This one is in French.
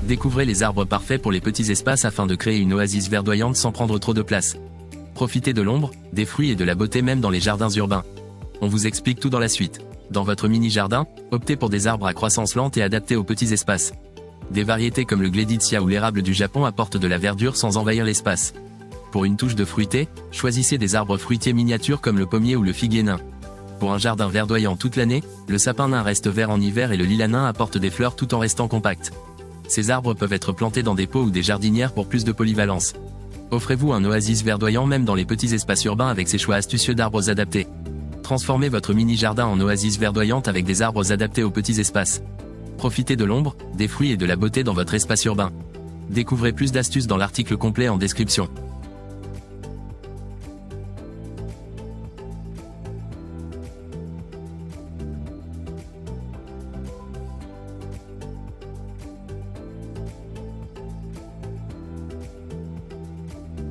Découvrez les arbres parfaits pour les petits espaces afin de créer une oasis verdoyante sans prendre trop de place. Profitez de l'ombre, des fruits et de la beauté même dans les jardins urbains. On vous explique tout dans la suite. Dans votre mini-jardin, optez pour des arbres à croissance lente et adaptés aux petits espaces. Des variétés comme le gleditsia ou l'érable du Japon apportent de la verdure sans envahir l'espace. Pour une touche de fruité, choisissez des arbres fruitiers miniatures comme le pommier ou le figuier nain. Pour un jardin verdoyant toute l'année, le sapin nain reste vert en hiver et le lilas nain apporte des fleurs tout en restant compact. Ces arbres peuvent être plantés dans des pots ou des jardinières pour plus de polyvalence. Offrez-vous un oasis verdoyant même dans les petits espaces urbains avec ces choix astucieux d'arbres adaptés. Transformez votre mini-jardin en oasis verdoyante avec des arbres adaptés aux petits espaces. Profitez de l'ombre, des fruits et de la beauté dans votre espace urbain. Découvrez plus d'astuces dans l'article complet en description.